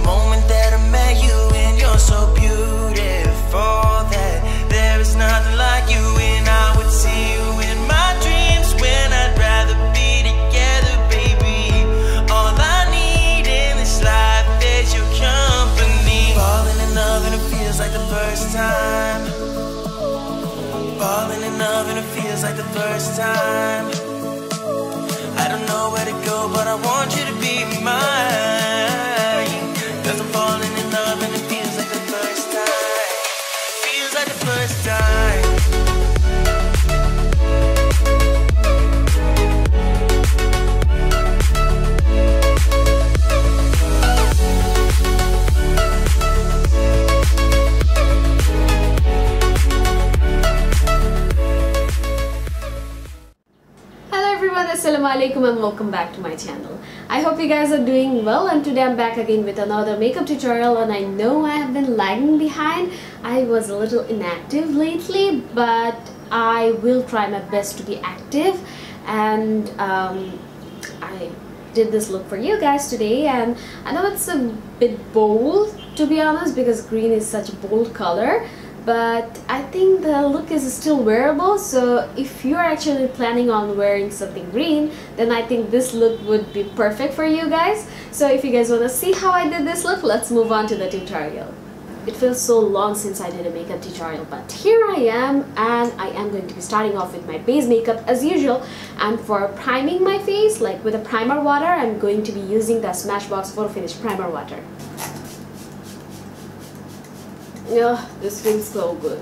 moment that I met you, and you're so beautiful that there is nothing like you. And I would see you in my dreams when I'd rather be together, baby. All I need in this life is your company. Falling in love and it feels like the first time. Falling in love and it feels like the first time. I don't know where to go, but I want you to be mine. Cause I'm falling in love and it feels like the first time. Feels like the first time. Assalamualaikum and welcome back to my channel. I hope you guys are doing well, and today I'm back again with another makeup tutorial. And I know I have been lagging behind. I was a little inactive lately, but I will try my best to be active. And I did this look for you guys today, and I know it's a bit bold, to be honest, because green is such a bold color. But I think the look is still wearable, so if you're actually planning on wearing something green, then I think this look would be perfect for you guys. So if you guys want to see how I did this look, let's move on to the tutorial. It feels so long since I did a makeup tutorial, but here I am, and I am going to be starting off with my base makeup as usual. And for priming my face, like with a primer water, I'm going to be using the Smashbox Photofinish primer water. Yeah, this feels so good.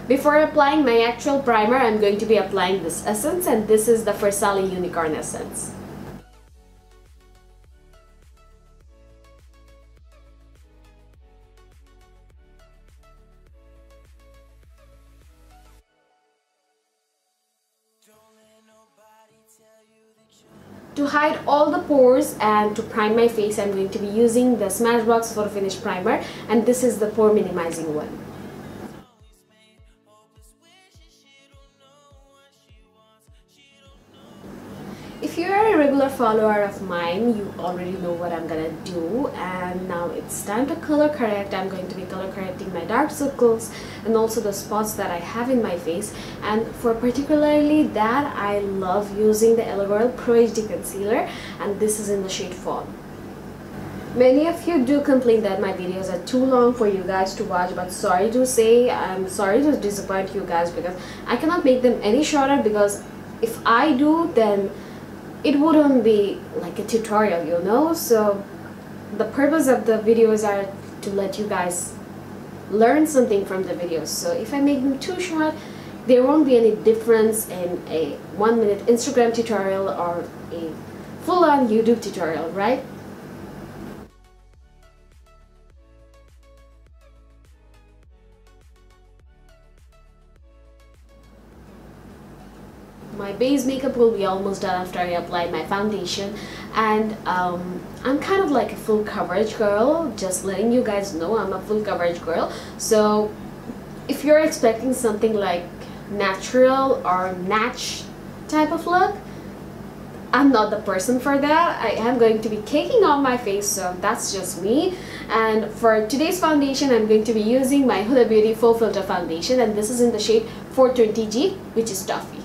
Before applying my actual primer, I'm going to be applying this essence, and this is the Farsali Unicorn Essence. To hide all the pores and to prime my face, I'm going to be using the Smashbox Photofinish primer, and this is the pore minimizing one. If you are a regular follower of mine, you already know what I'm gonna do, and now it's time to color correct. I'm going to be color correcting my dark circles and also the spots that I have in my face. And for particularly that, I love using the L'Oreal Pro HD concealer, and this is in the shade Fawn. Many of you do complain that my videos are too long for you guys to watch, but sorry to say, I'm sorry to disappoint you guys, because I cannot make them any shorter, because if I do, then it wouldn't be like a tutorial, you know. So the purpose of the videos are to let you guys learn something from the videos. So if I make them too short, there won't be any difference in a 1-minute Instagram tutorial or a full-on YouTube tutorial, right? My base makeup will be almost done after I apply my foundation, and I'm kind of like a full coverage girl, just letting you guys know I'm a full coverage girl. So if you're expecting something like natural or natch type of look, I'm not the person for that. I am going to be caking on my face, so that's just me. And for today's foundation, I'm going to be using my Huda Beauty Faux Filter Foundation, and this is in the shade 420G, which is Toffee.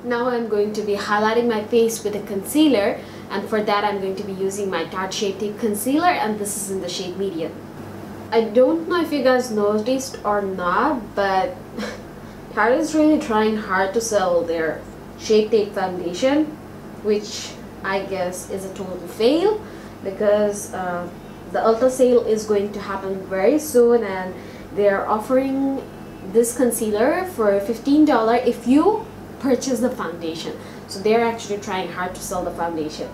Now I'm going to be highlighting my face with a concealer, and for that I'm going to be using my Tarte Shape Tape Concealer, and this is in the shade Medium. I don't know if you guys noticed or not, but Tarte is really trying hard to sell their Shape Tape foundation, which I guess is a total fail, because the Ulta sale is going to happen very soon, and they're offering this concealer for $15 if you purchase the foundation. So they're actually trying hard to sell the foundation.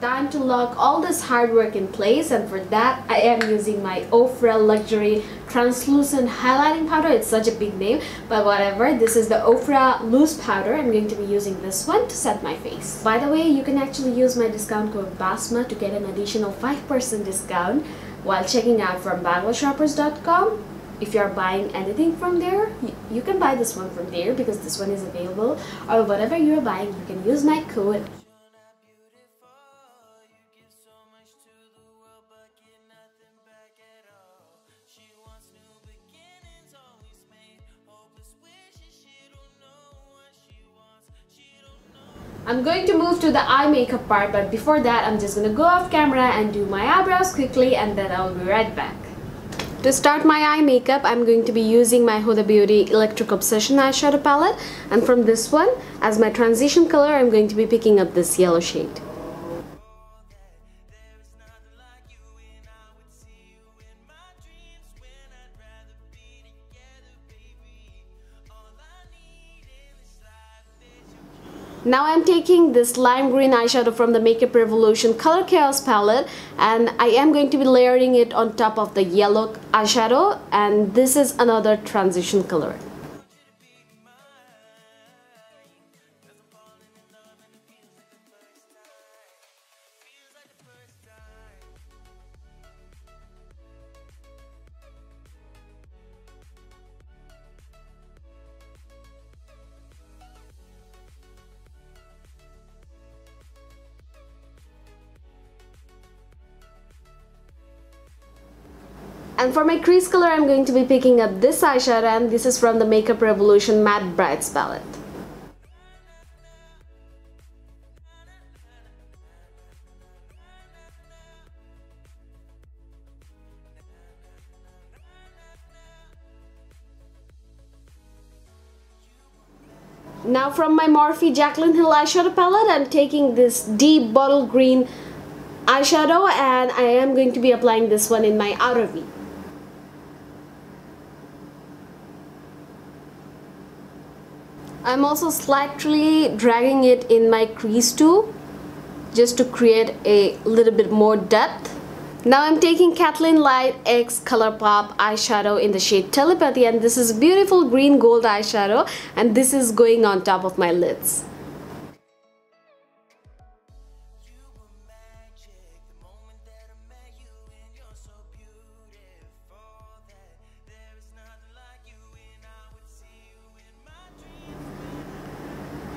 Time to lock all this hard work in place, and for that I am using my Ofra Luxury Translucent Highlighting Powder. It's such a big name, but whatever. This is the Ofra Loose Powder. I'm going to be using this one to set my face. By the way, you can actually use my discount code BASMA to get an additional 5% discount while checking out from bangleshoppers.com. If you're buying anything from there, you can buy this one from there because this one is available, or whatever you're buying, you can use my code. I'm going to move to the eye makeup part, but before that I'm just gonna go off camera and do my eyebrows quickly, and then I'll be right back. To start my eye makeup, I'm going to be using my Huda Beauty Electric Obsession eyeshadow palette, and from this one, as my transition color, I'm going to be picking up this yellow shade. Now I'm taking this lime green eyeshadow from the Makeup Revolution Color Chaos palette, and I am going to be layering it on top of the yellow eyeshadow, and this is another transition color. And for my crease color, I'm going to be picking up this eyeshadow, and this is from the Makeup Revolution Matte Brights palette. Now from my Morphe Jaclyn Hill eyeshadow palette, I'm taking this deep bottle green eyeshadow, and I am going to be applying this one in my outer V. I'm also slightly dragging it in my crease too, just to create a little bit more depth. Now I'm taking Kathleen Light X Colourpop eyeshadow in the shade Telepathy, and this is beautiful green gold eyeshadow, and this is going on top of my lids.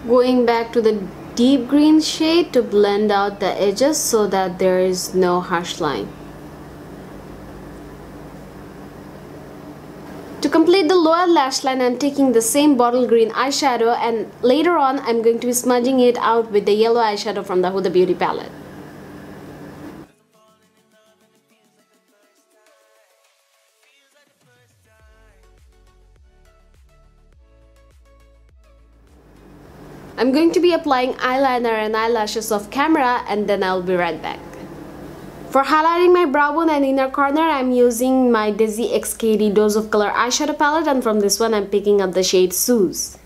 Going back to the deep green shade to blend out the edges so that there is no harsh line. To complete the lower lash line, I'm taking the same bottle green eyeshadow, and later on I'm going to be smudging it out with the yellow eyeshadow from the Huda Beauty palette. I'm going to be applying eyeliner and eyelashes off camera, and then I'll be right back. For highlighting my brow bone and inner corner, I'm using my Desi XKD Dose of Color eyeshadow palette, and from this one I'm picking up the shade Suze.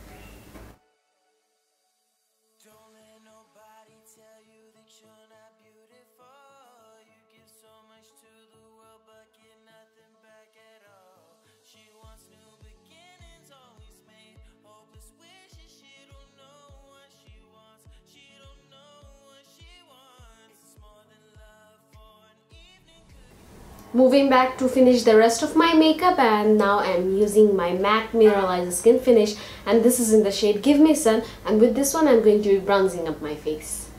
Moving back to finish the rest of my makeup, and now I'm using my MAC Mineralize Skin Finish, and this is in the shade Give Me Sun, and with this one I'm going to be bronzing up my face.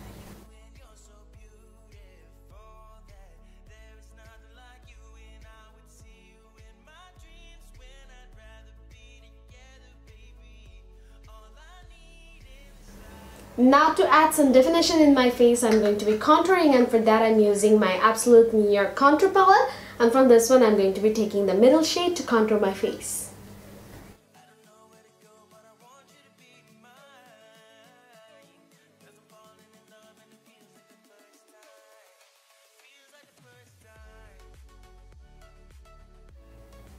Now to add some definition in my face, I'm going to be contouring, and for that I'm using my Absolute New York Contour Palette, and from this one I'm going to be taking the middle shade to contour my face.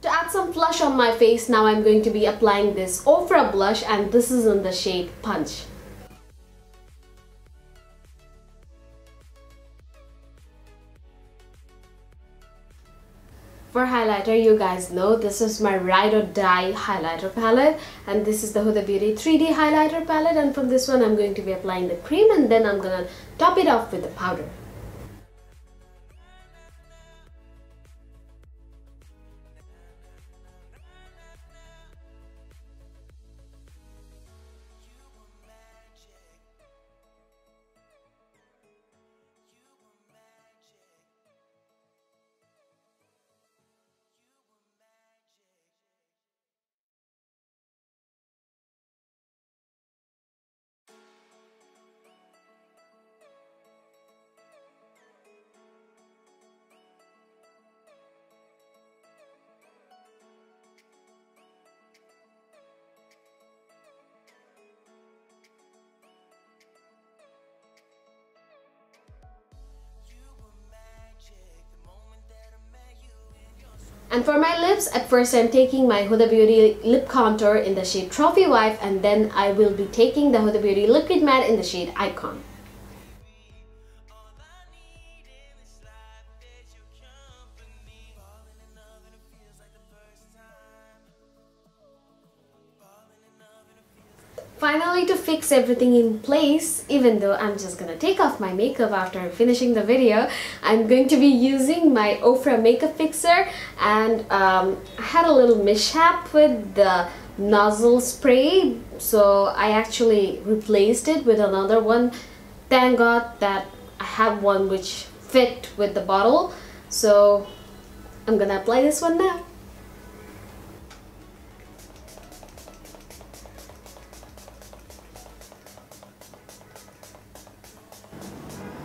To add some blush on my face, now I'm going to be applying this Ofra blush, and this is in the shade Punch. For highlighter, you guys know this is my Ride or Die highlighter palette, and this is the Huda Beauty 3D highlighter palette, and from this one I'm going to be applying the cream, and then I'm gonna top it off with the powder. And for my lips, at first I'm taking my Huda Beauty lip contour in the shade Trophy Wife, and then I will be taking the Huda Beauty liquid matte in the shade Icon. Finally, to fix everything in place, even though I'm just gonna take off my makeup after finishing the video, I'm going to be using my Ofra makeup fixer, and I had a little mishap with the nozzle spray, so I actually replaced it with another one. Thank God that I have one which fit with the bottle, so I'm gonna apply this one now.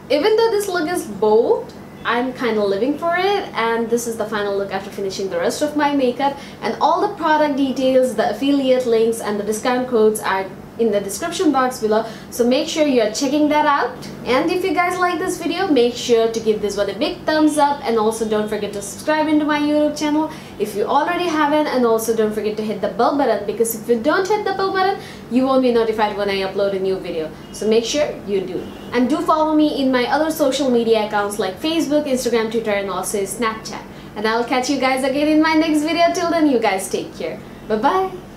Even though this look is bold, I'm kind of living for it, and this is the final look after finishing the rest of my makeup. And all the product details, the affiliate links and the discount codes are in the description box below, so make sure you're checking that out. And if you guys like this video, make sure to give this one a big thumbs up, and also don't forget to subscribe into my YouTube channel if you already haven't, and also don't forget to hit the bell button, because if you don't hit the bell button, you won't be notified when I upload a new video. So make sure you do. And do follow me in my other social media accounts like Facebook, Instagram, Twitter, and also Snapchat. And I'll catch you guys again in my next video. Till then, you guys take care. Bye bye.